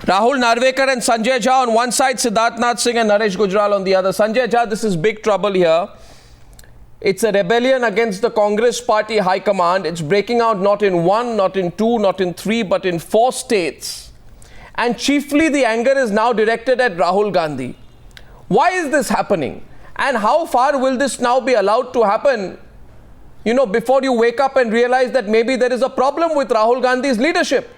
Rahul Narvekar and Sanjay Jha on one side, Siddharth Nath Singh and Naresh Gujral on the other. Sanjay Jha, this is big trouble here. It's a rebellion against the Congress party high command. It's breaking out not in one, not in two, not in three, but in 4 states. And chiefly the anger is now directed at Rahul Gandhi. Why is this happening? And how far will this now be allowed to happen? You know, before you wake up and realize that maybe there is a problem with Rahul Gandhi's leadership.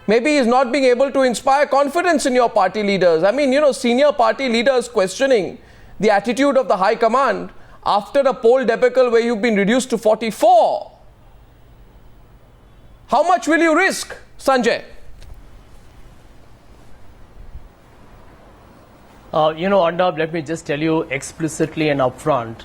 Maybe he's not being able to inspire confidence in your party leaders. I mean, you know, senior party leaders questioning the attitude of the high command after a poll debacle where you've been reduced to 44. How much will you risk, Sanjay? Arnab, let me just tell you explicitly and upfront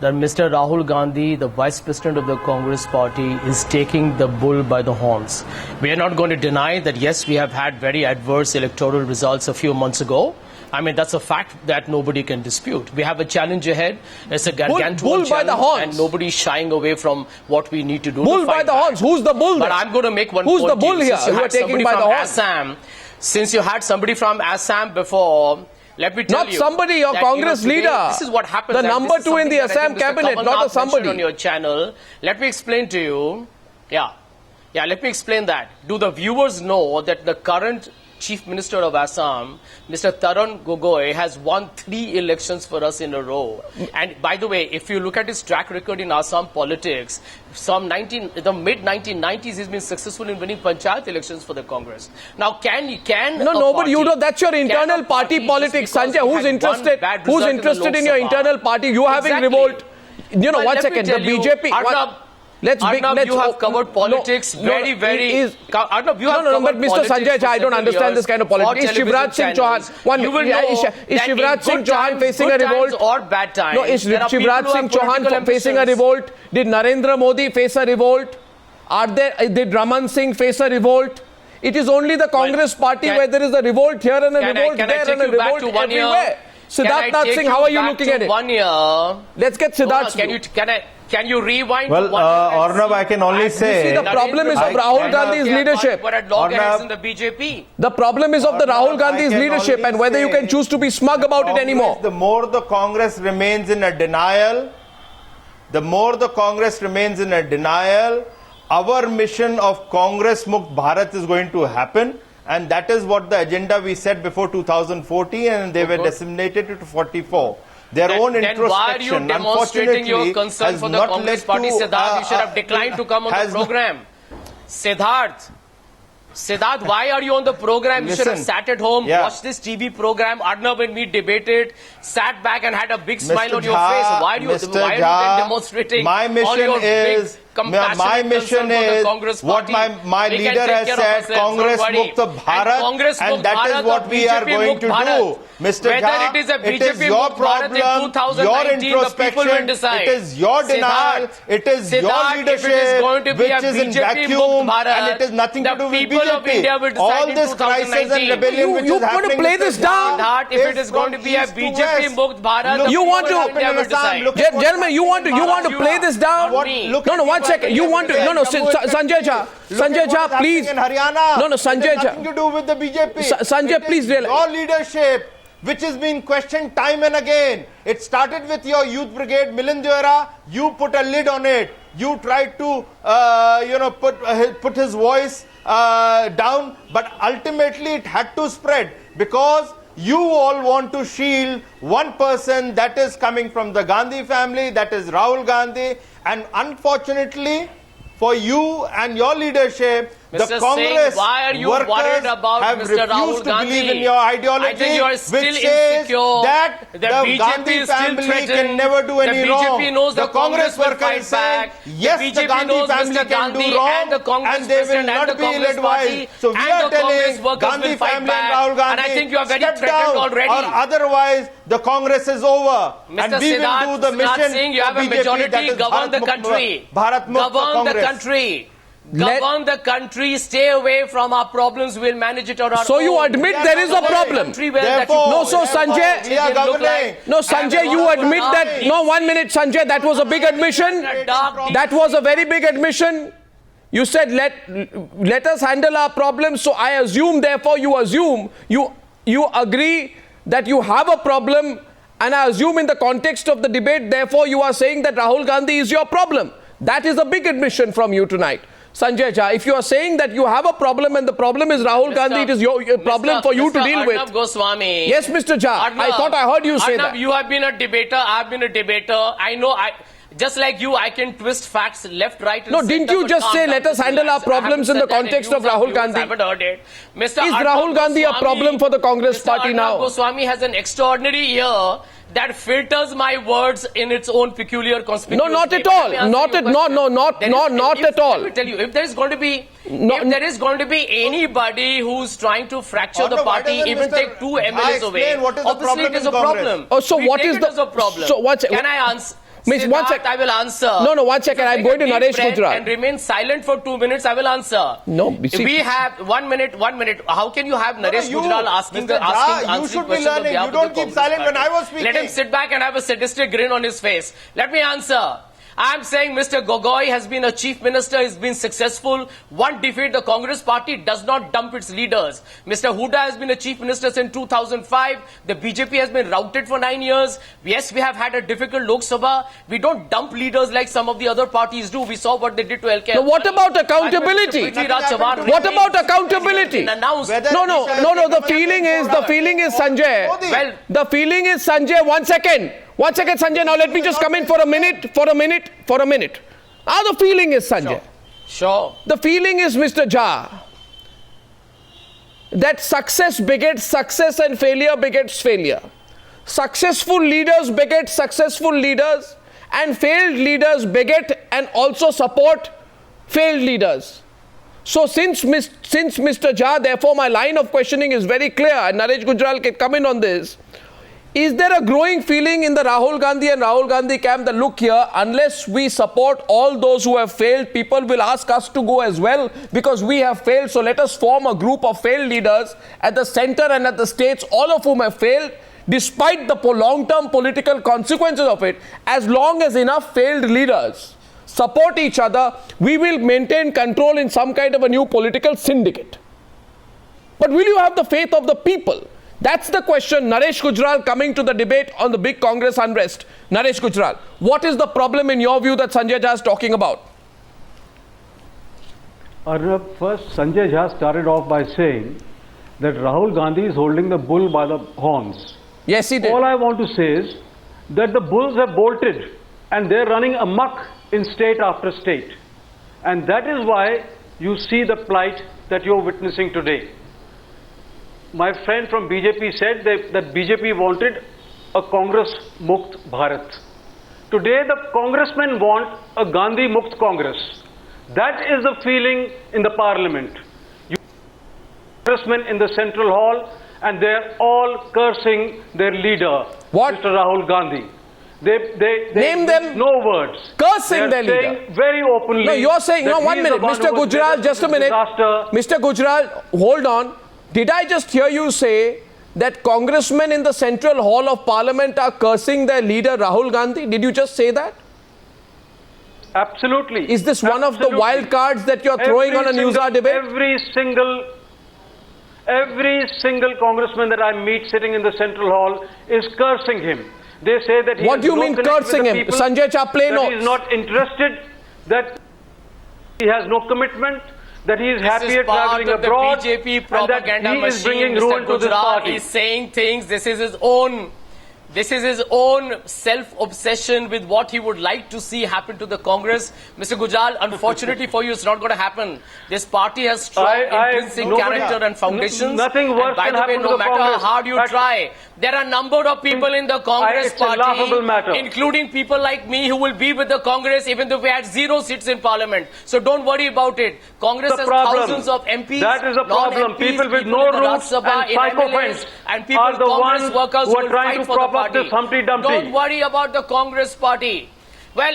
that Mr. Rahul Gandhi, the Vice President of the Congress Party, is taking the bull by the horns. We are not going to deny that, yes, we have had very adverse electoral results a few months ago. I mean, that's a fact that nobody can dispute. We have a challenge ahead. It's a gargantuan bull by the horns. and nobody's shying away from what we need to do. Bull by the horns. Who's the bull? But I'm going to make one Who's point. Who's the bull here? Since you had somebody from Assam, since you had somebody from Assam before, let me tell you. Not somebody, your Congress leader. This is what happens. The number 2 in the Assam cabinet, not a somebody. On your channel. Let me explain to you. Yeah, let me explain that. Do the viewers know that the current Chief Minister of Assam, Mr. Tarun Gogoi, has won 3 elections for us in a row. And by the way, if you look at his track record in Assam politics, the mid-1990s, he's been successful in winning panchayat elections for the Congress. Now, but you know, that's your internal party politics, Sanjay. Who's interested in your internal party? You having revolt. You know, one second. The BJP. Arnab, you have covered politics very. Arnab, you have covered but Mr. Sanjay Jha, I don't understand this kind of politics. Is Shivraj Singh Chauhan is Shivraj Singh Chauhan facing a revolt? Or bad times? No, is Shivraj Singh Chauhan facing a revolt? Did Narendra Modi face a revolt? Did Raman Singh face a revolt? It is only the Congress party where there is a revolt here and a revolt there and a revolt everywhere. Siddharth Nath Singh, how are you looking at it? 1 year. Let's get Siddharth. Can you rewind? Well, Arnab, I can only say... the problem is of Rahul Gandhi's leadership. The problem is of the Rahul Gandhi's leadership and whether you can choose to be smug about it anymore. The more the Congress remains in a denial, our mission of Congress Mukt Bharat is going to happen. And that is what the agenda we set before 2014, and they were disseminated to 44. Their own introspection, why are you demonstrating your concern for the Congress party, Siddharth? You should have declined to come on the program. Siddharth, why are you on the program? You should have sat at home, watched this TV program. Arnab and me debated, sat back and had a big smile on your face. Why are you then demonstrating all your big my mission is what my leader has said, Congress Mukt Bharat, and that is what we are going to do. Mr. Jha, it is your problem, your introspection, it is your denial, it is your leadership which is in vacuum, and it is nothing to do with BJP. All this crisis and rebellion which is happening... You want to play this down? If it is going to be a BJP Mukt Bharat, you want to... Gentlemen, you want to play this down? No, one second. You want to... No, Sanjay Jha, please. No, Sanjay Jha. Nothing to do with the BJP. Sanjay, please. Your leadership, which has been questioned time and again. It started with your youth brigade, Milind Deora. You put a lid on it. You tried to, put his voice down. But ultimately, it had to spread because you all want to shield one person that is coming from the Gandhi family, that is Rahul Gandhi. And unfortunately, for you and your leadership, Mr. the Congress why are you worried about have Mr. Rahul refused Gandhi? to believe in your ideology, I think you are still which says insecure. that the BJP Gandhi is still family threatened. can never do any the wrong. BJP knows the Congress will fight saying, back. yes, the Gandhi family can do wrong, and they will not be ill-advised. So we are telling Gandhi family and Rahul Gandhi, and I think you are very step down, already. or otherwise the Congress is over. Mr. And we will do the mission Singh, you have a majority, govern the country. Govern the country. Govern the country, stay away from our problems, we'll manage it on our own. So you admit there is a problem? Sanjay, you admit that, 1 minute, Sanjay, that was a big admission. That was a very big admission. You said let us handle our problems. So I assume, therefore, you agree that you have a problem, and I assume in the context of the debate, therefore, you are saying that Rahul Gandhi is your problem. That is a big admission from you tonight. Sanjay Jha, if you are saying that you have a problem and the problem is Rahul Gandhi, it is your problem for you to deal Arnab with. Goswami. Yes, Mr. Jha, I thought I heard you say that. You have been a debater, I have been a debater. I know, just like you, I can twist facts left, right, and No, center, didn't you but just calm say down, let us handle our relax. I problems haven't in the said that context of views Rahul views. Gandhi? I haven't heard it. Mr. Is Arnab Rahul Gandhi a Goswami- problem for the Congress Mr. party Arnab now? Goswami has an extraordinary ear that filters my words in its own peculiar conspicuous No, not way. at all. Let me answer Not your at, question. not There is- at all. Let me tell you, if there is going to be, No, if there is going to be anybody who's trying to fracture the Arnab, why party, doesn't even Mr. take two Jha MLAs away, explain what is the obviously problem it is in a Congress? problem. Oh, so We what take is it the- as a problem. so what's- Can I answer? Miss, one Siddharth, sec- I will answer. No, one second. If you I'm take going to a deep Naresh breath Gujral. and remain silent for 2 minutes, I will answer. No, you see- we have 1 minute. How can you have Naresh you, Gujral asking Mr. Jha, you answering should be questions on learning. behalf You of the don't keep Congress silent when party? I was speaking. Let him sit back and have a sadistic grin on his face. Let me answer. I'm saying Mr. Gogoi has been a chief minister, he's been successful. One defeat, the Congress party does not dump its leaders. Mr. Huda has been a chief minister since 2005. The BJP has been routed for 9 years. Yes, we have had a difficult Lok Sabha. We don't dump leaders like some of the other parties do. We saw what they did to LK. Now, what about accountability? What about accountability? Whether No. The feeling is, Sanjay. Well, The feeling is, Sanjay, 1 second. 1 second, Sanjay. Now let me just come in for a minute. The feeling is, Sanjay. Sure. The feeling is, Mr. Jha, that success begets success and failure begets failure. Successful leaders beget successful leaders, and failed leaders beget and also support failed leaders. So since Mr. Jha, therefore my line of questioning is very clear, and Naresh Gujral can come in on this. Is there a growing feeling in the Rahul Gandhi and Rahul Gandhi camp that, look here, unless we support all those who have failed, people will ask us to go as well because we have failed. So let us form a group of failed leaders at the center and at the states, all of whom have failed, despite the long-term political consequences of it. As long as enough failed leaders support each other, we will maintain control in some kind of a new political syndicate. But will you have the faith of the people? That's the question. Naresh Gujral coming to the debate on the big Congress unrest. Naresh Gujral, what is the problem in your view that Sanjay Jha is talking about? Arnab, first Sanjay Jha started off by saying that Rahul Gandhi is holding the bull by the horns. Yes, he did. All I want to say is that the bulls have bolted and they're running amok in state after state. And that is why you see the plight that you're witnessing today. My friend from BJP said that BJP wanted a Congress Mukt Bharat. Today the congressmen want a Gandhi Mukt Congress. That is the feeling in the parliament. You congressmen in the central hall and they're all cursing their leader, What? Mr. Rahul Gandhi. They Name them. no words. Cursing their They're leader. saying very openly. No, you're saying, that no, 1 he is the minute. one Mr. who has led Gujral, us just a to minute. disaster. Mr. Gujral, hold on. Did I just hear you say that congressmen in the Central Hall of Parliament are cursing their leader Rahul Gandhi? Did you just say that? Absolutely. Is this one of the Absolutely. wild cards that you're throwing on a Newshour debate? Every single congressman that I meet sitting in the Central Hall is cursing him. They say that he What has do you no mean connect with cursing the him? people, Sanjay Jha, plain that he is not interested, that he has no commitment, that he is happy This at is part traveling of the abroad, BJP and that propaganda he is machine. bringing Mr. ruin to this Gujral party. is saying things. This is his own This is his own self-obsession with what he would like to see happen to the Congress. Mr. Gujral, unfortunately for you, it's not going to happen. This party has strong intrinsic character and foundations. Nothing worse and by can the way, happen to no the matter Congress. how you try, there are a number of people in the Congress It's a laughable matter. party, including people like me, who will be with the Congress even though we had 0 seats in Parliament. So don't worry about it. Congress The has problem. thousands of MPs. That is the problem. non-MPs, People with in no the roots Rajya Sabha, and in MLAs, psychopaths and people, are the Congress ones workers who are will trying fight to for the prop up party. this Humpty Dumpty. Don't worry about the Congress party. Well,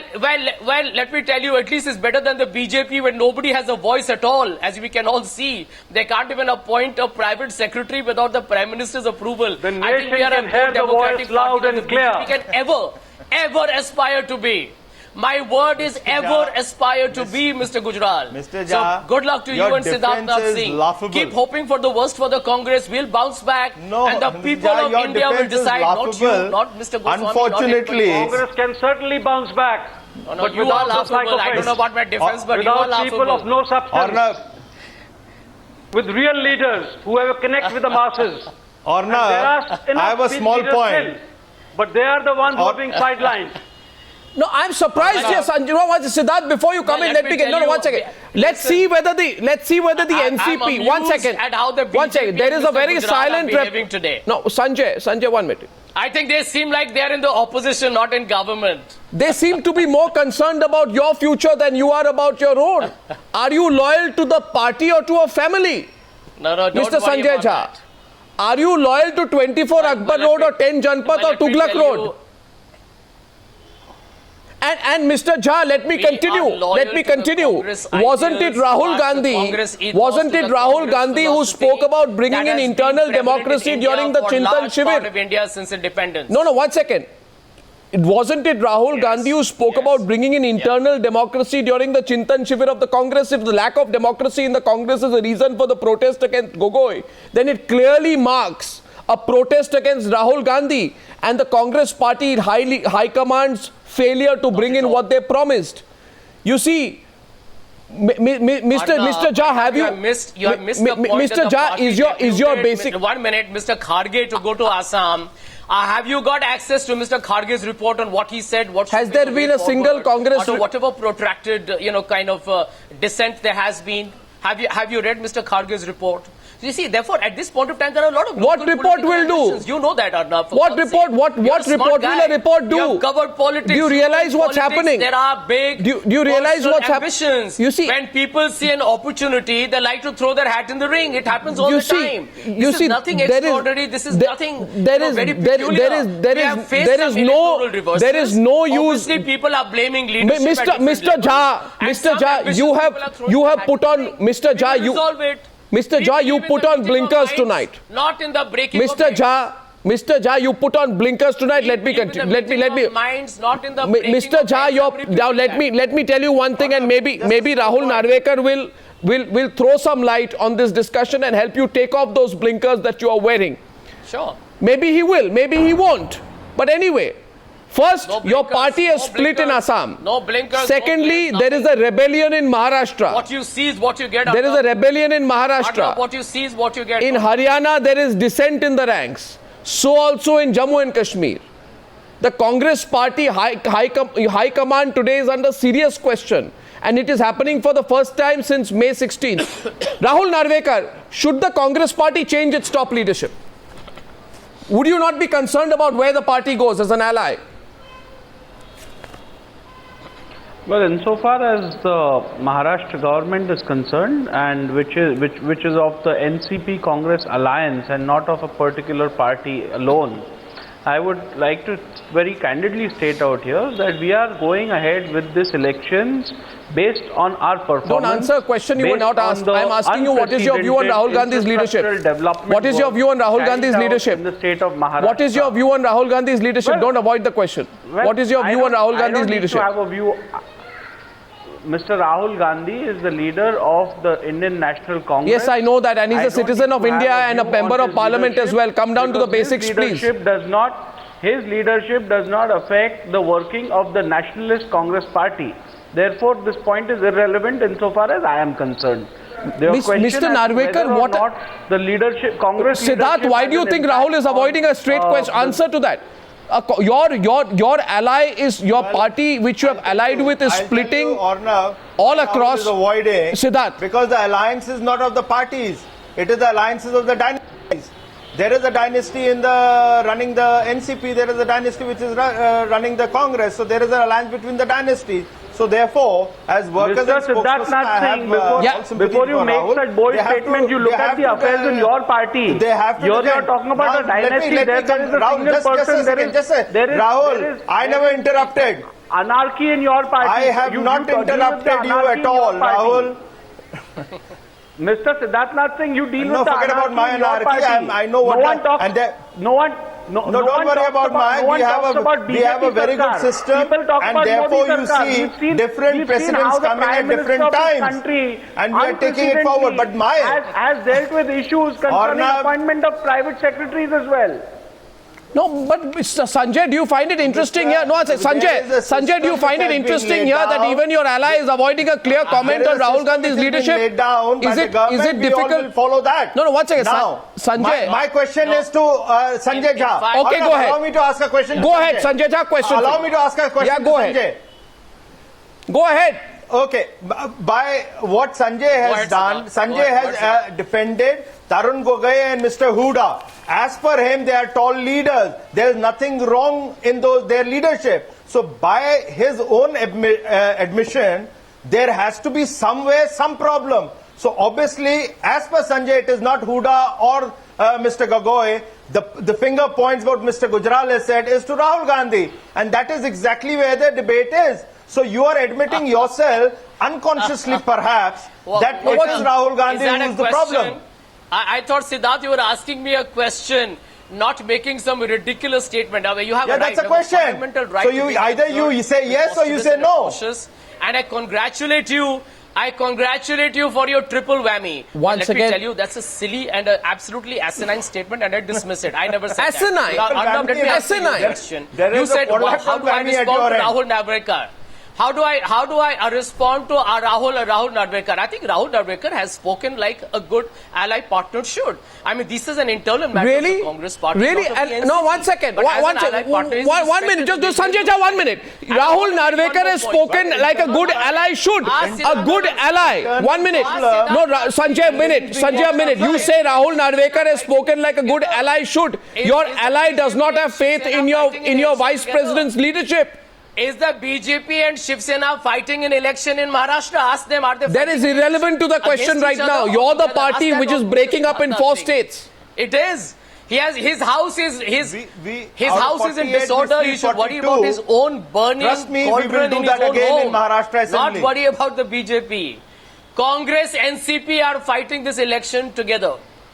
let me tell you, at least it's better than the BJP when nobody has a voice at all. As we can all see, they can't even appoint a private secretary without the Prime Minister's approval. The I think nation we are a can hear more the democratic voice loud party than and the clear. BJP can ever aspire to be. My word is ever aspire to be, Mr. Gujral. Mr. So Jha, good luck to you your and Siddharth defense Nath is Singh. laughable. Keep hoping for the worst for the Congress. We'll bounce back, No, and the Mr. people Jha, of your India will defense is decide, not you, laughable. not Mr. Goswami, Unfortunately, not anybody else. Congress can certainly bounce back. No, no, but you without are the laughable. I don't know about my defense, but you are without people of laughable. no substance, Arnab, with real leaders who have a connect with the masses. And there are Arnab, enough I have a big small leaders point. still, but they are the ones who are being sidelined. No, I'm surprised here, Sanjay. You know what, Siddharth, before you come No, in, let let me me get, no, tell no, you, one second. listen. Let's see whether the I'm NCP, one amused second. at how the One second. BJP There is a and Mr. very Gujral are silent behaving today. No, Sanjay, 1 minute. I think they seem like they're in the opposition, not in government. They seem to be more concerned about your future than you are about your own. Are you loyal to the party or to a family? No, no, don't Mr. worry Sanjay about Jha, that. are you loyal to 24 Akbar But let Road me- or 10 Janpat but or let me Tughlaq tell Road? you, And Mr. Jha, let me We continue. are loyal Let me to the continue. Congress Wasn't it ideals, Rahul to the Gandhi? Congress ethos, Wasn't to it the Rahul Congress Gandhi who philosophy spoke about bringing that in has been internal prevalent in democracy India during the for Chintan large part Shivir? of India since independence. No, 1 second. Wasn't it Rahul Yes, Gandhi who spoke yes. about bringing in internal democracy during the Chintan Shivir of the Congress? If the lack of democracy in the Congress is a reason for the protest against Gogoi, then it clearly marks a protest against Rahul Gandhi and the Congress party high command's failure to bring in what they promised. You see, Mr. Jha, have you missed the point Mr. that the Jha, party is your deputed- basic 1 minute, Mr. Kharge to go to Assam. Have you got access to Mr. Kharge's report on what he said? What Has should be there the been way a single forward? Congress Or to whatever protracted, kind of dissent there has been? Have you read Mr. Kharge's report? You see, therefore, at this point of time, there are a lot of What local report political will do? ambitions. You know that, Arnab. for What God's report? sake. What You're a smart report will guy. a report do? You have covered politics. Do you know realize what's politics. happening? There are big Do you realize personal what's ambitions. You see, when people see an opportunity, they like to throw their hat in the ring. It happens all You the see- time. you This see, is nothing there is- extraordinary. This is there- nothing there is- very there- peculiar. there We is- have faced there some is no- electoral reversals. there is no use- Obviously, people are blaming leadership. Mr. at different Mr. levels. Jha, And Mr. some Jha, ambitious you people have are throwing you their have hat put in on the ring. Mr. We Jha, will you resolve it. Mr. We Jha, you believe in put the on meeting of blinkers minds, tonight. Not in the breaking Mr. of Jha, you put on blinkers tonight. Let me Believe in continue. the Let me. meeting of minds, not in the breaking Mr. of Jha, minds. you're, I'm repeating now that. let me tell you one thing, and maybe Rahul Narvekar will throw some light on this discussion and help you take off those blinkers that you are wearing. Sure. Maybe he will, maybe he won't. But anyway, first, No your blinkers, party is no split in blinkers, Assam. no blinkers, no Secondly, blinkers, there is a rebellion in Maharashtra. What you see is what you get. There is a rebellion in Maharashtra. What you see is what you get. In Haryana, there is dissent in the ranks. So also in Jammu and Kashmir. The Congress party high command today is under serious question. And it is happening for the first time since May 16th. Rahul Narvekar, should the Congress party change its top leadership? Would you not be concerned about where the party goes as an ally? Well, insofar as the Maharashtra government is concerned, and which is of the NCP Congress alliance and not of a particular party alone, I would like to very candidly state out here that we are going ahead with this elections based on our performance. Don't answer a question you were based not on asked. the I'm asking you, what is your view on Rahul Gandhi's leadership? infrastructural development What is your work view on Rahul carried Gandhi's out leadership? in the state of Maharashtra? What is your view on Rahul Gandhi's leadership? Well- Don't avoid the question. Well, What is your view on Rahul Gandhi's leadership? I don't need to have a view. Mr. Rahul Gandhi is the leader of the Indian National Congress. Yes, I know that, and he's I a don't citizen need of to have India and a view member on of his parliament as leadership well. Come down to the because basics, his please. leadership does not affect the working of the Nationalist Congress Party. Therefore, this point is irrelevant insofar as I am concerned. Your question Mr. as to Narvekar, whether or what- not the leadership, Congress Siddharth, leadership why has do you an think impact Rahul is avoiding a straight on, question? Answer to that. Your ally is your party, which you have allied with, is splitting all across. Is avoiding Siddharth. because the alliance is not of the parties; it is the alliances of the dynasties. There is a dynasty in the running the NCP. There is a dynasty which is running the Congress. So there is an alliance between the dynasties. So therefore, as workers Mr. and Siddharth spokesperson, I Nath have Singh, all sympathy before you for make Rahul. such bold They have statements, to- you look they at have the to, affairs in your party. They have to. You're defend. not talking about Now, a dynasty. Let me There is a Rahul, single just a person. second. Just a, there is Rahul, I never interrupted. Anarchy in your party. I have not deal with the interrupted you anarchy at in all, your party. Rahul. Mr. Siddharth Nath Singh, you deal No, with the forget about anarchy my in your anarchy. party. I know what no one that- talks. and that- No one. No, one don't worry talks about mine. no one talks about We have a BJP very good Sarkar. system, People talk and about therefore Modi you Sarkar. see We've seen different presidents how the coming at Prime Minister different of this times, country and we are taking it forward. But has dealt with issues concerning Arnab, appointment of private secretaries as well. No, but Mr. Sanjay, do you find it interesting here? No, there is a Sanjay, do you system find which it has been interesting laid here that down. even your ally is avoiding a clear comment on Rahul Gandhi's leadership? Laid down by Is the it government, we all difficult? will follow that. No, one second. Now, Sanjay. my question is to Sanjay In Jha. fact- Okay, go ahead. Allow me to ask a question. Go ahead, Sanjay Jha, question. Allow please. me to ask a question. Yeah, go to ahead. Sanjay. Go ahead. Okay, by what Sanjay has ahead, done, Siddharth. Sanjay Go ahead, has defended Tarun Gogoi and Mr. Huda. As per him, they are tall leaders. There is nothing wrong in their leadership. So by his own admission, there has to be somewhere some problem. So obviously, as per Sanjay, it is not Huda or Mr. Gogoi. The finger points what Mr. Gujral has said is to Rahul Gandhi. And that is exactly where the debate is. So you are admitting yourself, unconsciously perhaps, that it is Rahul Gandhi Is that who a is the question? problem. I thought, Siddharth, you were asking me a question, not making some ridiculous statement. I mean, you have Yeah, a right, that's a you have question. fundamental right So to you be either concerned, you say yes or you cautious say and no. cautious. And I congratulate you. I congratulate you for your triple whammy. Once Let again- me tell you, that's a silly and a absolutely asinine statement, and I dismiss it. I never said Asinine? that. Now, let me ask you a Asinine? question. There You is a said, quadruple how do I whammy at respond your to end. Rahul Narvekar? How do I respond to Rahul Narvekar? I think Rahul Narvekar has spoken like a good ally partner should. I mean, this is an internal matter Really? of the Congress party. Really? not of the And no, NCP. one second. But as One an ally second. partner, he's 1 minute. Just do Sanjay Jha, 1 minute. Rahul Narvekar has spoken like a good ally should. A good ally. 1 minute. No, Sanjay, a minute. Sanjay, a minute. You say Rahul Narvekar has spoken like a good ally should. Your ally does not have faith in your vice president's leadership. Is the BJP and Shiv Sena fighting an election in Maharashtra? Ask them, are they That is fighting irrelevant to the question against right each other now. or You're the together? party Ask them which is or breaking up in 4 nothing. states. It is. He has his house is his his out of house is in 48, disorder. we He see should worry 42. about his own burning Trust me, we will cauldron do in that his own again in home. Maharashtra Assembly. Not worry about the BJP. Congress, NCP are fighting this election together.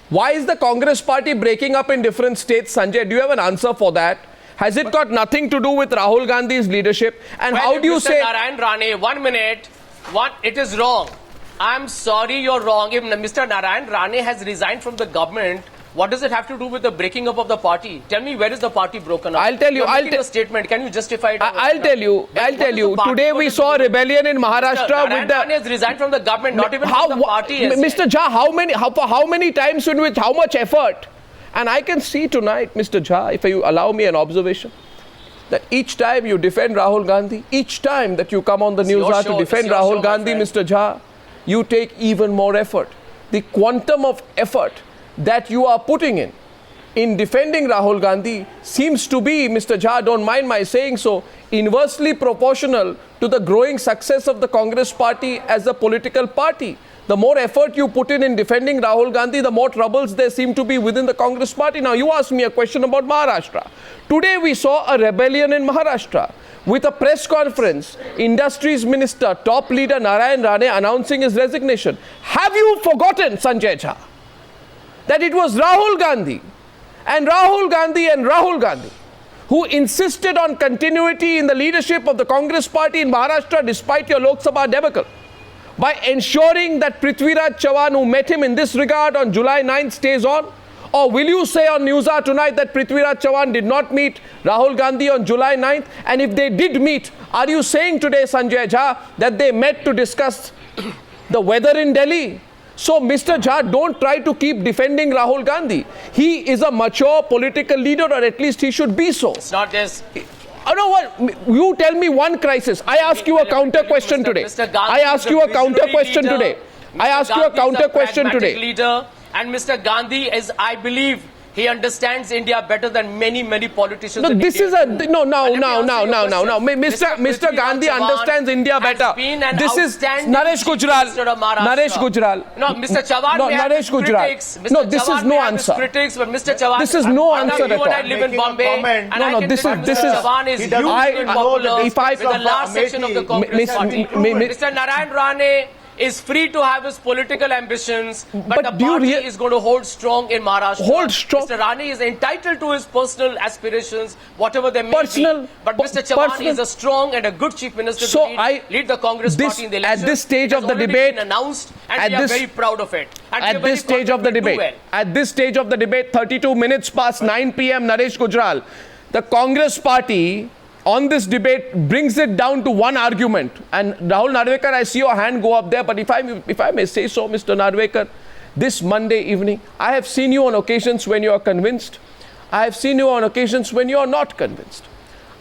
Why is the Congress party breaking up in different states, Sanjay? Do you have an answer for that? Has it got nothing to do with Rahul Gandhi's leadership? And how do you Mr. say... Narayan Rane, 1 minute. It is wrong. I'm sorry, you're wrong. If Mr. Narayan Rane has resigned from the government, what does it have to do with the breaking up of the party? Tell me, where is the party broken up? I'll tell you, You're I'll making te- a statement. Can you justify it? I'll tell you. What is the party Today we going to saw a do? rebellion in Maharashtra Narayan with the... Rane has resigned from the government, not even from the party. has Mr. Jha, how many times and with how much effort? And I can see tonight, Mr. Jha, if you allow me an observation, that each time you defend Rahul Gandhi, each time that you come on the news your to show, defend it's your Rahul show, my Gandhi, friend. Mr. Jha, you take even more effort. The quantum of effort that you are putting in defending Rahul Gandhi seems to be, Mr. Jha, don't mind my saying so, inversely proportional to the growing success of the Congress party as a political party. The more effort you put in defending Rahul Gandhi, the more troubles there seem to be within the Congress party. Now, you asked me a question about Maharashtra. Today, we saw a rebellion in Maharashtra. With a press conference, Industries Minister, top leader Narayan Rane announcing his resignation. Have you forgotten, Sanjay Jha, that it was Rahul Gandhi and Rahul Gandhi who insisted on continuity in the leadership of the Congress party in Maharashtra despite your Lok Sabha debacle, by ensuring that Prithviraj Chavan, who met him in this regard on July 9th, stays on? Or will you say on Newshour tonight that Prithviraj Chavan did not meet Rahul Gandhi on July 9th? And if they did meet, are you saying today, Sanjay Jha, that they met to discuss the weather in Delhi? So, Mr. Jha, don't try to keep defending Rahul Gandhi. He is a mature political leader, or at least he should be so. It's not just... You know what? You tell me one crisis. I ask you a counter question today. I ask you a counter question today. I ask you a counter question today. Leader, and Mr. Gandhi is, I believe, he understands India better than many politicians. No, in this India is a do. no. Mr. Gandhi understands India better. This is Naresh Gujral. Naresh Gujral. No, Mr. Chavan. No, may have Naresh his critics. Gujral. Mr. No, this is Chavan no may have his answer. Critics, but Mr. Chavan. This is no answer You and I at all. live in Making a Bombay, comment. and No, I no, can this tell is- Mr. this is- Chavan is He doesn't hugely even know popular the- if I- with the last section of the Congress Miss- party. mi- mi- Mr. Narayan Rane is free to have his political ambitions, but But the do you party rea- is going to hold strong in Maharashtra. Hold strong- Mr. Rane is entitled to his personal aspirations, whatever they may Personal- be. But Mr. Chauhan personal- is a strong and a good chief minister So to lead the Congress this- party in the at election. this stage It has of the already debate- been announced, and at we are this- very proud of it. And we are At very this stage of the confident we'll do debate, well. at this stage of the debate, 32 minutes past 9 p.m., Naresh Gujral, the Congress party on this debate brings it down to one argument. And Rahul Narvekar, I see your hand go up there, but if I may say so, Mr. Narvekar, this Monday evening, I have seen you on occasions when you are convinced. I have seen you on occasions when you are not convinced.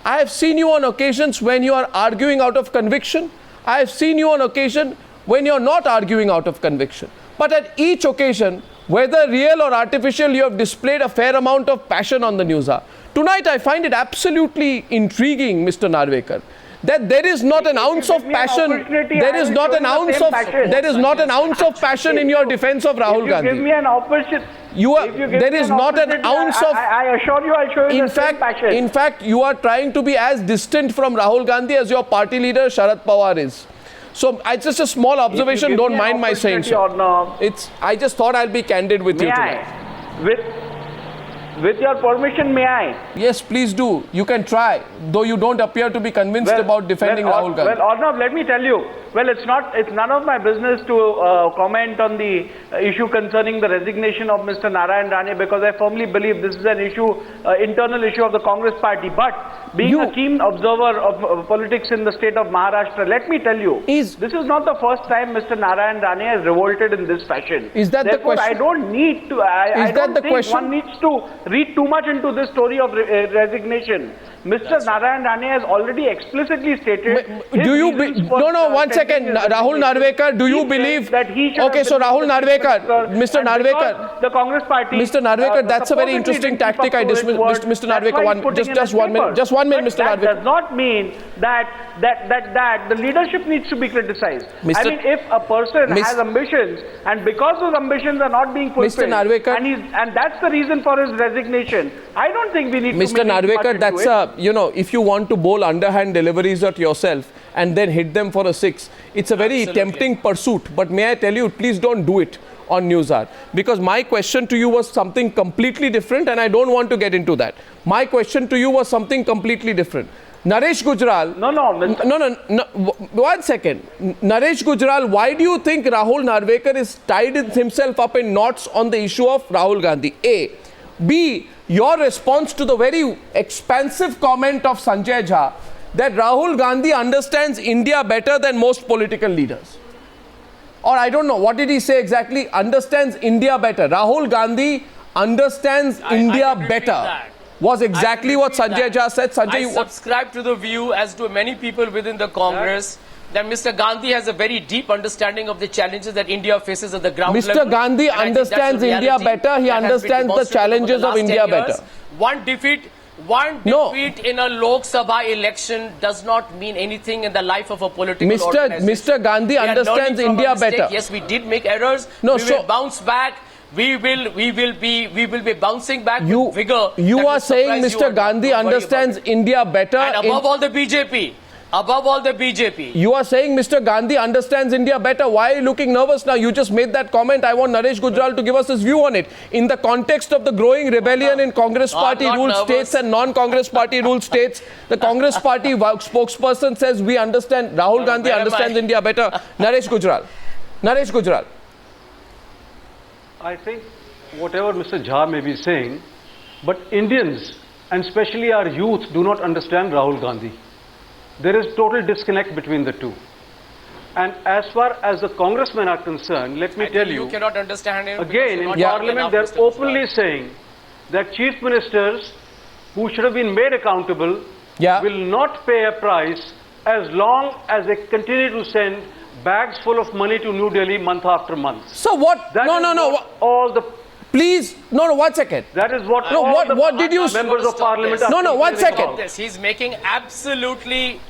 I have seen you on occasions when you are arguing out of conviction. I have seen you on occasion when you are not arguing out of conviction. But at each occasion, whether real or artificial, you have displayed a fair amount of passion on the news hour. Tonight, I find it absolutely intriguing, Mr. Narvekar, that there is not an ounce of passion. There is not an ounce of. There is not an ounce of passion in your defense of Rahul Gandhi. Give me an opportunity. You are. There is not an ounce of. I assure you, I'll show you In the same passion. fact, you are trying to be as distant from Rahul Gandhi as your party leader Sharad Pawar is. So, it's just a small observation. give Don't me an mind my saying so. opportunity or no. It's. I just thought I'll be candid with you May tonight. I? With your permission, may I? Yes, please do. You can try, though you don't appear to be convinced about defending Rahul Gandhi. Well, Arnav, let me tell you. Well, it's none of my business to comment on the issue concerning the resignation of Mr. Narayan Rane, because I firmly believe this is an issue, internal issue of the Congress party. But being a keen observer of politics in the state of Maharashtra, let me tell you, this is not the first time Mr. Narayan Rane has revolted in this fashion. Is that Therefore, the question? I don't need to. I don't think one needs to read too much into this story of resignation. Mr. Narayan Rane has already explicitly stated. Do you no, one second, Rahul Narvekar, do you believe that he should okay, have so been Rahul the Narvekar, minister, Mr. and Narvekar, because the Congress party, Mr. Narvekar, that's a very supposedly interesting didn't keep tactic. up I to his dismiss word. Mr. That's why Narvekar. he's putting in Just his one minute, papers. just 1 minute, But Mr. that Narvekar. does not mean that the leadership needs to be criticized. Mr. I mean, if a person has ambitions and because those ambitions are not being fulfilled, Mr. Narvekar, and that's the reason for his resignation, I don't think we need to Mr. make Narvekar, that's if you want to bowl underhand deliveries at yourself and then hit them for a six, it's a very tempting pursuit. But may I tell you, please don't do it on News Hour, because my question to you was something completely different, and I don't want to get into that. My question to you was something completely different. Naresh Gujral. No. One second. Naresh Gujral, why do you think Rahul Narvekar is tied himself up in knots on the issue of Rahul Gandhi? A. B. Your response to the very expansive comment of Sanjay Jha that Rahul Gandhi understands India better than most political leaders. Or I don't know, what did he say exactly? Understands India better. Rahul Gandhi understands India better. Was exactly what Sanjay Jha said. Sanjay, I subscribe to the view, as do many people within the Congress, that Mr. Gandhi has a very deep understanding of the challenges that India faces at the ground level. Mr. Gandhi understands India better. He understands the challenges of India better. One defeat in a Lok Sabha election does not mean anything in the life of a political organization. Mr. Gandhi understands India better. Yes, we did make errors. We will bounce back. We will be bouncing back with vigor. You are saying Mr. Gandhi understands India better. And above all the BJP. Above all the BJP. You are saying Mr. Gandhi understands India better. Why are you looking nervous now? You just made that comment. I want Naresh Gujral to give us his view on it. In the context of the growing rebellion in Congress party ruled states and non-Congress party ruled states, the Congress party spokesperson says we understand, Rahul Gandhi understands India better. Naresh Gujral. Naresh Gujral. I think whatever Mr. Jha may be saying, but Indians and especially our youth do not understand Rahul Gandhi. There is total disconnect between the two. And as far as the congressmen are concerned, let me tell you, you cannot understand him. Again, in Parliament, they're openly saying that chief ministers who should have been made accountable will not pay a price as long as they continue to send bags full of money to New Delhi month after month. So what? Please, no, 1 second. That is what what did you members of parliament are No, 1 second. He's making absolutely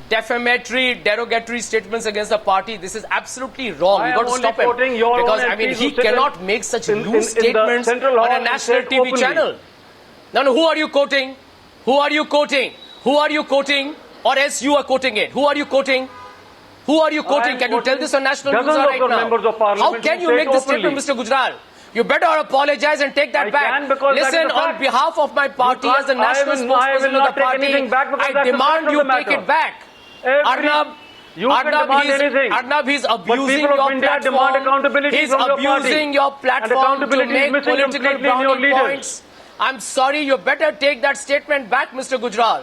defamatory, derogatory statements against the party. This is absolutely wrong. You got to stop him. Because, I mean, he cannot make such loose statements on a national TV channel. No, who are you quoting? Who are you quoting? Who are you quoting? Or else you are quoting it. Who are you quoting? Who are you quoting? am Can you tell quoting this on national news dozens of right the now? members of parliament How can who you say make it this statement, openly. Mr. Gujral? You better apologize and take that I back. can, because that is Listen, the on fact. behalf of my party, You as the can't- I national will spokesperson not of the take party, anything back, because I that's the demand fact you of the take matter. it back. Every- You can demand anything. Arnab, he's But abusing people of your India platform. demand accountability He's from your party. abusing your And platform to accountability is make missing political completely in your brownie leaders. points. I'm sorry, you better take that statement back, Mr. Gujral.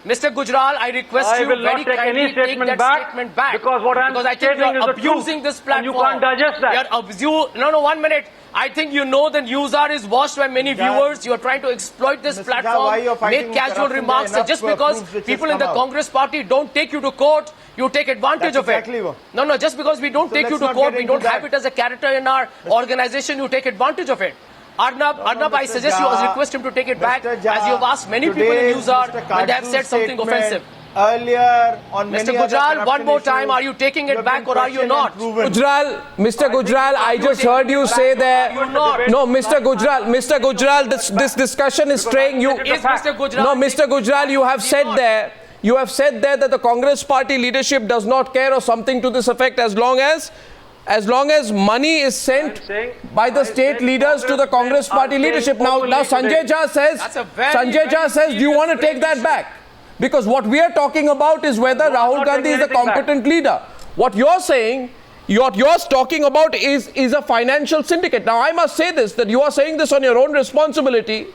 Mr. Gujral, I request I you will not very take kindly any statement take that back, statement back. because what I'm because I think stating you're is the abusing truth, this and platform. you can't digest that. No, 1 minute. I think you know the news hour is watched by many viewers. You are trying to exploit this Mr. Jha, platform, why you're fighting make casual corruption? remarks. There are And just enough because proofs which people has in the come out. Congress party don't take you to court, you take advantage That's of exactly it. what- No, just because we don't So take you let's to not court, get we into don't have that. it as a character in our organization, you take advantage of it. Arnab, I Mr. suggest you Jha, request him to take it back, Mr. Jha, as you have asked many people in today's news hour Mr. when they have Kajdu said something statement offensive. Earlier on Mr. many other Gujral, one corruption more time, issues, are you taking it have back been or are you questioned not? and proven. Gujral, Mr. Gujral, I just heard you say there. You're not. No, Mr. Gujral, this discussion is straying. You, Is Mr. Gujral no, Mr. Gujral, you have said there. You have said there that the Congress party leadership does not care or something to this effect as long as money is sent I'm saying- by the I state said leaders to the Congress Congress are party saying leadership. Now openly Sanjay today. Jha says, That's a very, Sanjay Jha very says, do you serious want to take that issue. back? Because what we are talking about is whether No, I'm Rahul not Gandhi taking is the anything back. competent leader. What you're saying, what you're talking about is a financial syndicate. Now, I must say this, that you are saying this on your own responsibility,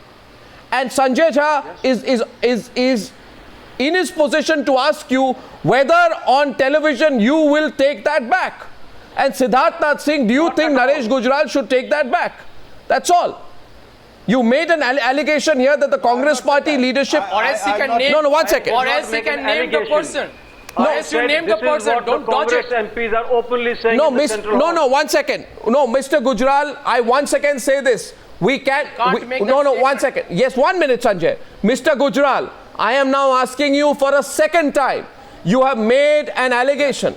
and Sanjay Jha is in his position to ask you whether on television you will take that back. And Siddharth Nath Singh, do you think Naresh Gujral should take that back? That's all. You made an allegation here that the Congress party leadership... Or else he can name. No, 1 second. Or I did else not he make can an name the allegation. person. I Or else you said name the this is person. what Don't the dodge Congress it. MPs are openly saying No, in the central hall. no, 1 second. No, Mr. Gujral, I once again say this. We can't make that no, 1 statement. second. Yes, 1 minute, Sanjay. Mr. Gujral, I am now asking you for a second time. You have made an allegation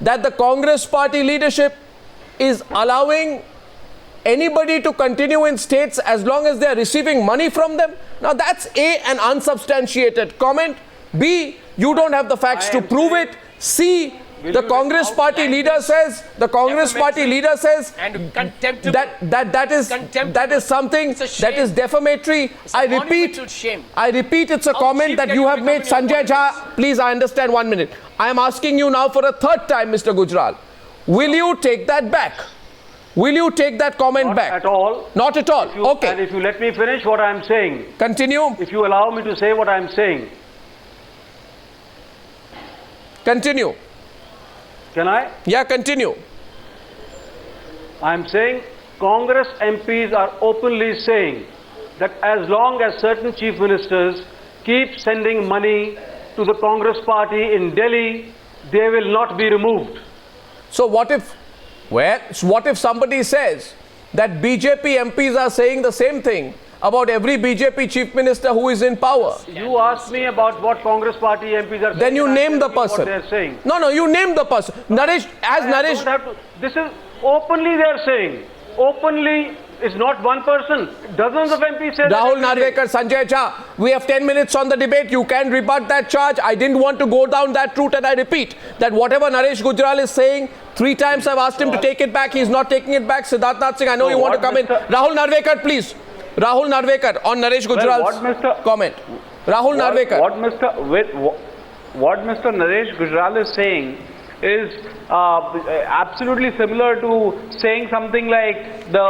that the Congress party leadership is allowing anybody to continue in states as long as they are receiving money from them. Now that's A, an unsubstantiated comment. B, you don't have the facts to prove it. C, the Congress party leader says, And contemptible. that is something It's a shame. that is defamatory. It's a monumental shame. I repeat, it's a How comment cheap that can you you have made. become in your Sanjay Jha, please, I understand, 1 minute. I am asking you now for a third time, Mr. Gujral. Will you take that back? Will you take that comment Not back? at all. Not at all. And Okay. if you let me finish what I'm saying, Continue. if you allow me to say what I'm saying, Continue. can I? Yeah, continue. I'm saying Congress MPs are openly saying that as long as certain chief ministers keep sending money to the Congress party in Delhi, they will not be removed. So what if somebody says that BJP MPs are saying the same thing about every BJP chief minister who is in power? You asked me about what Congress party MPs are saying. Then you and I'm name the telling you person. What they're saying. No, you name the person. Naresh, as I Naresh, don't have to, this is openly they're saying. Openly is not one person. Dozens of MPs say Rahul that. Narvekar, Sanjay Jha, we have 10 minutes on the debate. You can rebut that charge. I didn't want to go down that route, and I repeat that whatever Naresh Gujral is saying, 3 times I've asked him to take it back. He's not taking it back. Siddharth Nath Singh, I know So you want to what come in. Mr. Rahul Narvekar, please. Rahul Narvekar on Naresh Gujral's what Mr. comment. Rahul Narvekar. What Mr. Naresh Gujral is saying is absolutely similar to saying something like the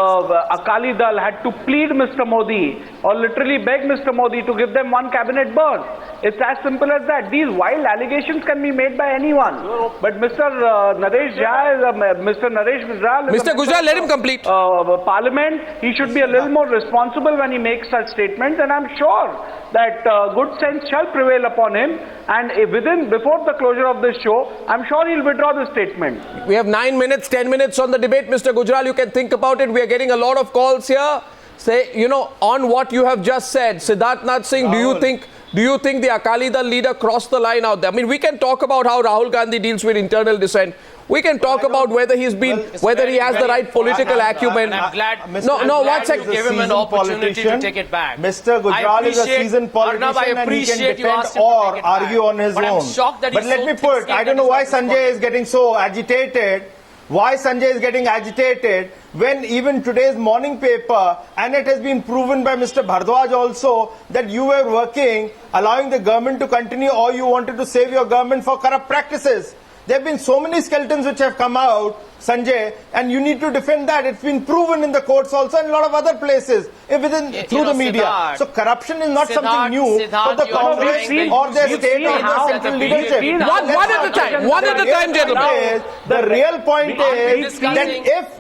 Akali Dal had to plead Mr. Modi or literally beg Mr. Modi to give them one cabinet berth. It's as simple as that. These wild allegations can be made by anyone. But Mr. Naresh Gujral is Mr. Gujral, let him complete. Parliament. He should be a little more responsible when he makes such statements, and I'm sure that good sense shall prevail upon him, and before the closure of this show, I'm sure he'll withdraw the statement. We have 9 minutes, 10 minutes on the debate. Mr. Gujral, you can think about it. We are getting a lot of calls here. Say, on what you have just said, Siddharth Nath Singh, do you think Do you think the Akali Dal leader crossed the line out there? I mean, we can talk about how Rahul Gandhi deals with internal dissent. We can talk about whether he's been, whether he has the right political acumen. I'm glad. No, one second. You gave him an opportunity to take it back. Mr. Gujral is a seasoned politician and he can defend or argue on his own. I'm shocked that but let me put, I don't know why Sanjay is getting so agitated. Why Sanjay is getting agitated when even today's morning paper, and it has been proven by Mr. Bhardwaj also, that you were working, allowing the government to continue, or you wanted to save your government for corrupt practices. There have been so many skeletons which have come out, Sanjay, and you need to defend that. It's been proven in the courts also and a lot of other places through the media. Siddharth, so corruption is not something new for the you are Congress saying or their we've state seen or the how central the leadership. BJP One at a time. One at a time, gentlemen. The real point is that if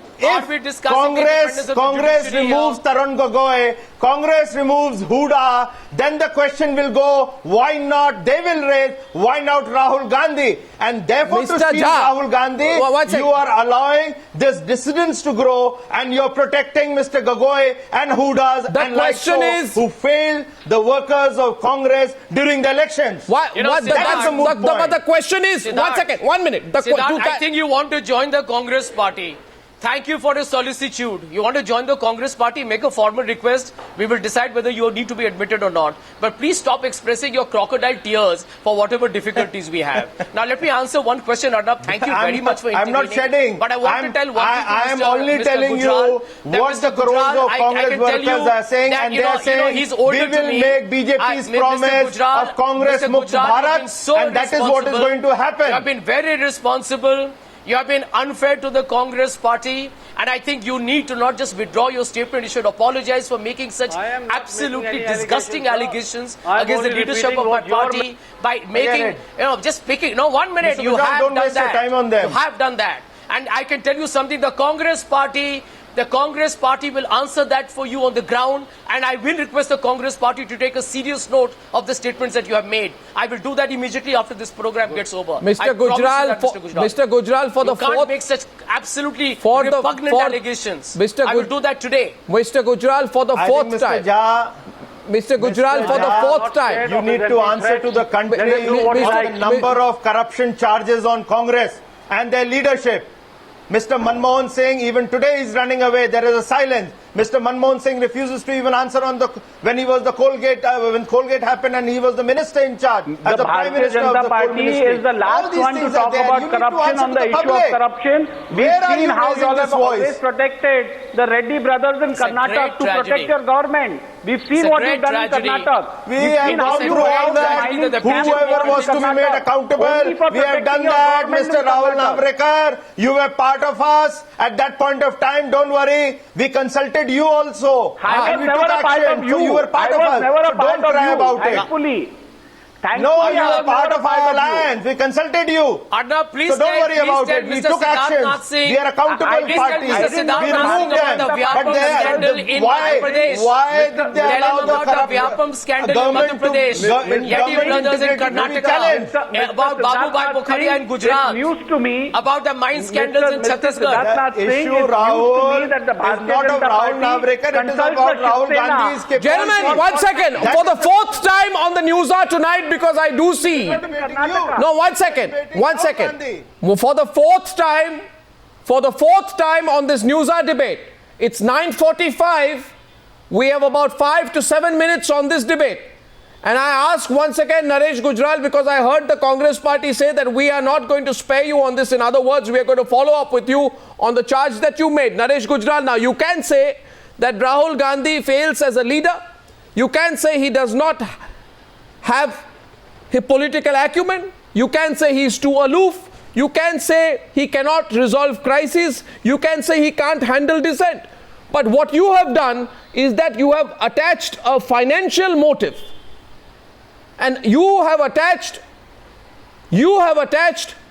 Congress removes Tarun Gogoi, Congress removes Huda, then the question will go, why not? They will raise, why not Rahul Gandhi? And therefore, to steal Rahul Gandhi, you are allowing this dissidence to grow, and you're protecting Mr. Gogoi and Hudas and question is who failed the workers of Congress during the elections. But the question is, Siddharth, 1 second, 1 minute. Siddharth, I think you want to join the Congress party. Thank you for your solicitude. You want to join the Congress party, make a formal request. We will decide whether you need to be admitted or not. But please stop expressing your crocodile tears for whatever difficulties we have. Now let me answer one question, Arnab. Thank you very much for intervening. I'm not shedding. But I want to tell one thing to I am only Mr. telling Gujral, you what the crores of Congress workers are saying, and they are saying he's we older will make BJP's promise of Congress Mukt Bharat, and that is what is going to happen. You have been very irresponsible. You have been unfair to the Congress party, and I think you need to not just withdraw your statement, you should apologize for making such absolutely disgusting allegations against the leadership of my party by making, just picking. No, 1 minute, Mr. you Gujral, have don't done waste your that. time on them. You have done that. And I can tell you something, the Congress party will answer that for you on the ground, and I will request the Congress party to take a serious note of the statements that you have made. I will do that immediately after this program gets over. Mr. Gujral, for the fourth... You can't make such absolutely repugnant allegations. I will do that today. Mr. Gujral, for the fourth time. Mr. Gujral, for the fourth time. You need to answer to the country for the number of corruption charges on Congress and their leadership. Mr. Manmohan Singh, even today, is running away. There is a silence. Mr. Manmohan Singh refuses to even answer on when he was the Colgate, when Colgate happened and he was the minister in charge. As the Prime Minister of the Party is the last one to talk about corruption on the issue of corruption. We've seen how you all have always protected the Reddy brothers in Karnataka to protect your government. We've seen what you've done in Karnataka. We have gone through all that. Whoever was to be made accountable, we have done that. Mr. Rahul Navrekar, you were part of us at that point of time. Don't worry. We consulted you also. I was never a part of you. So you were part of us. So don't cry about it. No, you were part of our alliance. We consulted you. Arnab, please so don't worry about it. We took action. We are accountable party. We removed them. But why did they allow the Vyapam scandal in Madhya Pradesh? Yeti brothers in Karnataka. About Babu Bhai Bukharia in Gujarat. News to me. About the mine scandals in Chhattisgarh. The issue, Rahul, is not of Rahul Navrekar. It is about Rahul Gandhi's capability. Gentlemen, 1 second. For the fourth time on the news hour tonight, because I do see. No, 1 second. 1 second. For the fourth time on this news hour debate, it's 9:45. We have about 5 to 7 minutes on this debate. And I ask once again Naresh Gujral, because I heard the Congress party say that we are not going to spare you on this. In other words, we are going to follow up with you on the charge that you made. Naresh Gujral, now you can say that Rahul Gandhi fails as a leader. You can say he does not have his political acumen. You can say he is too aloof. You can say he cannot resolve crises. You can say he can't handle dissent. But what you have done is that you have attached a financial motive. And you have attached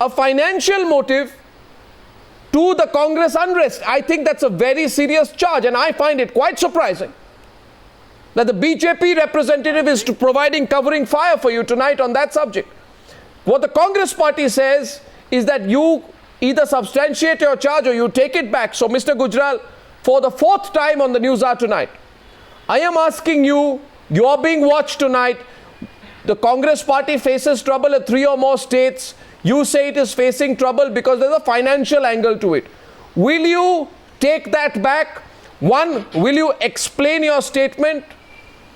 a financial motive to the Congress unrest. I think that's a very serious charge, and I find it quite surprising that the BJP representative is providing covering fire for you tonight on that subject. What the Congress party says is that you either substantiate your charge or you take it back. So, Mr. Gujral, for the fourth time on the news hour tonight, I am asking you, you are being watched tonight. The Congress party faces trouble at 3 or more states. You say it is facing trouble because there's a financial angle to it. Will you take that back? 1, will you explain your statement?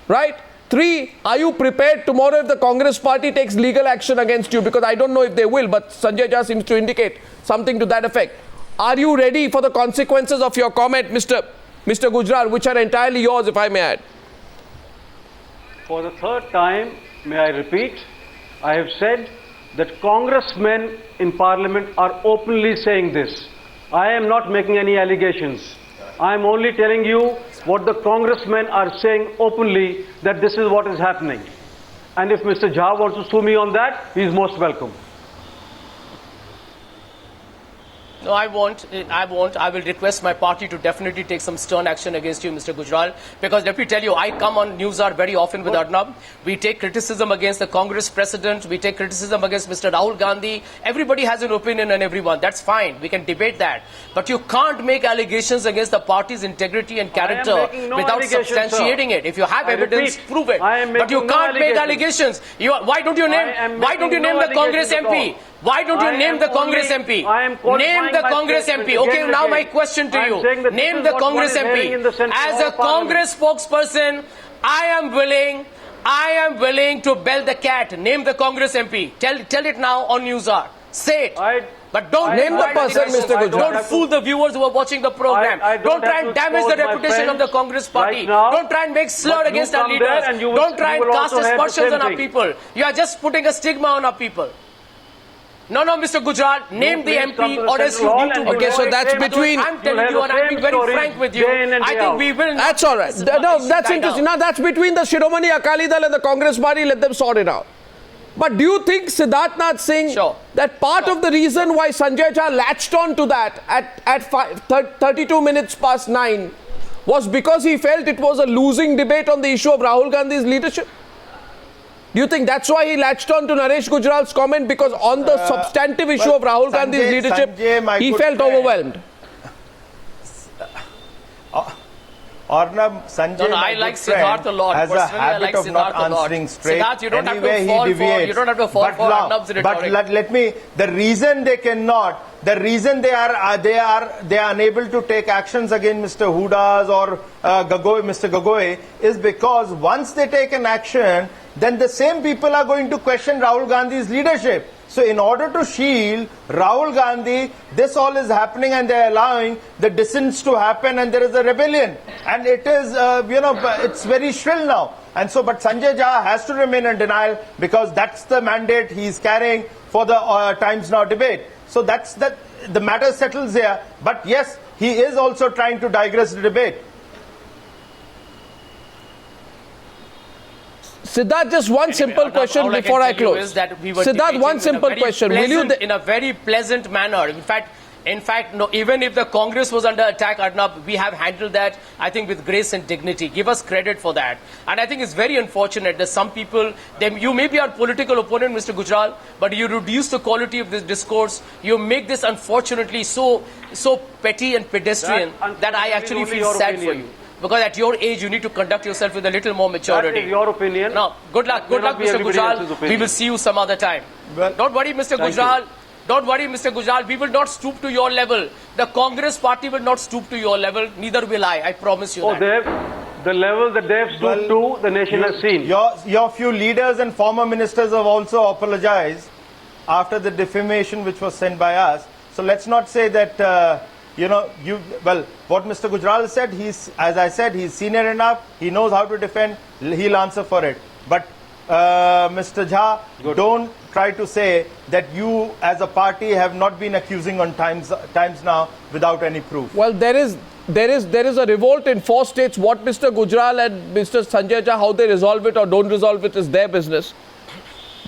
Right? 3, are you prepared tomorrow if the Congress party takes legal action against you? Because I don't know if they will, but Sanjay Jha seems to indicate something to that effect. Are you ready for the consequences of your comment, Mr. Gujral, which are entirely yours, if I may add? For the third time, may I repeat, I have said that congressmen in parliament are openly saying this. I am not making any allegations. I am only telling you what the congressmen are saying openly, that this is what is happening. And if Mr. Jha wants to sue me on that, he is most welcome. No, I won't. I won't. I will request my party to definitely take some stern action against you, Mr. Gujral. Because let me tell you, I come on Newshour very often with Arnab. We take criticism against the Congress president. We take criticism against Mr. Rahul Gandhi. Everybody has an opinion on everyone. That's fine. We can debate that. But you can't make allegations against the party's integrity and character without substantiating it. If you have evidence, prove it. But you can't make allegations. Why don't you name the Congress MP? Why don't you name the Congress MP? Name the Congress MP. Okay, now my question to you. Name the Congress MP. As a Congress spokesperson, I am willing to bell the cat. Name the Congress MP. Tell it now on Newshour. Say it. But don't name the person, Mr. Gujral. Don't fool the viewers who are watching the program. Don't try and damage the reputation of the Congress party. Don't try and make slur against our leaders. Don't try and cast aspersions on our people. You are just putting a stigma on our people. No, Mr. Gujral, name the MP or else you need to. Okay, so that's between. I'm telling you, and I'm being very frank with you. I think we will. That's all right. No, that's interesting. Now, that's between the Shiromani Akali Dal and the Congress party. Let them sort it out. But do you think, Siddharth Nath Singh, that part of the reason why Sanjay Jha latched on to that at 32 minutes past 9 was because he felt it was a losing debate on the issue of Rahul Gandhi's leadership? Do you think that's why he latched on to Naresh Gujral's comment? Because on the substantive issue of Rahul Gandhi's leadership, he felt overwhelmed. Arnab, Sanjay, I like Siddharth a lot. has a habit of not answering straight. Siddharth, you don't have to fall for Arnab's rhetoric. But let me. The reason they cannot, the reason they are unable to take actions against Mr. Hudas or Mr. Gogoi is because once they take an action, then the same people are going to question Rahul Gandhi's leadership. So in order to shield Rahul Gandhi, this all is happening and they are allowing the dissents to happen and there is a rebellion. And it is, it's very shrill now. And so, but Sanjay Jha has to remain in denial because that's the mandate he is carrying for the Times Now debate. So that's the matter settles there. But yes, he is also trying to digress the debate. Siddharth, just one simple question before I close. Siddharth, one simple question. In a very pleasant manner. In fact, no, even if the Congress was under attack, Arnab, we have handled that, I think, with grace and dignity. Give us credit for that. And I think it's very unfortunate that some people, you may be our political opponent, Mr. Gujral, but you reduce the quality of this discourse. You make this, unfortunately, so petty and pedestrian that I actually feel sad for you. Because at your age, you need to conduct yourself with a little more maturity. That is your opinion. No, good luck, Mr. Gujral. We will see you some other time. Well, don't worry, Mr. Gujral. Don't worry, Mr. Gujral. We will not stoop to your level. The Congress party will not stoop to your level. Neither will I. I promise you that. The level that they have stooped to, the nation has seen. Your few leaders and former ministers have also apologized after the defamation which was sent by us. So let's not say that. What Mr. Gujral said, as I said, he's senior enough, he knows how to defend, he'll answer for it. But Mr. Jha, don't try to say that you as a party have not been accusing on Times Now without any proof. Well, there is a revolt in 4 states. What Mr. Gujral and Mr. Sanjay Jha, how they resolve it or don't resolve it is their business.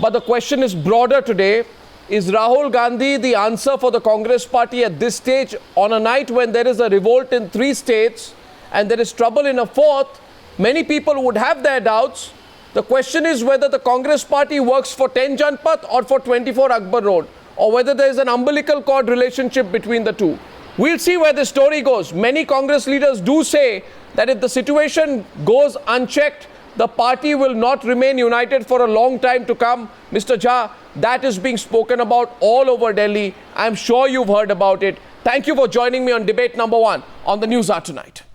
But the question is broader today. Is Rahul Gandhi the answer for the Congress party at this stage on a night when there is a revolt in 3 states and there is trouble in a 4th? Many people would have their doubts. The question is whether the Congress party works for 10 Janpath or for 24 Akbar Road, or whether there is an umbilical cord relationship between the two. We'll see where this story goes. Many Congress leaders do say that if the situation goes unchecked, the party will not remain united for a long time to come. Mr. Jha, that is being spoken about all over Delhi. I'm sure you've heard about it. Thank you for joining me on debate number 1 on the News Hour tonight.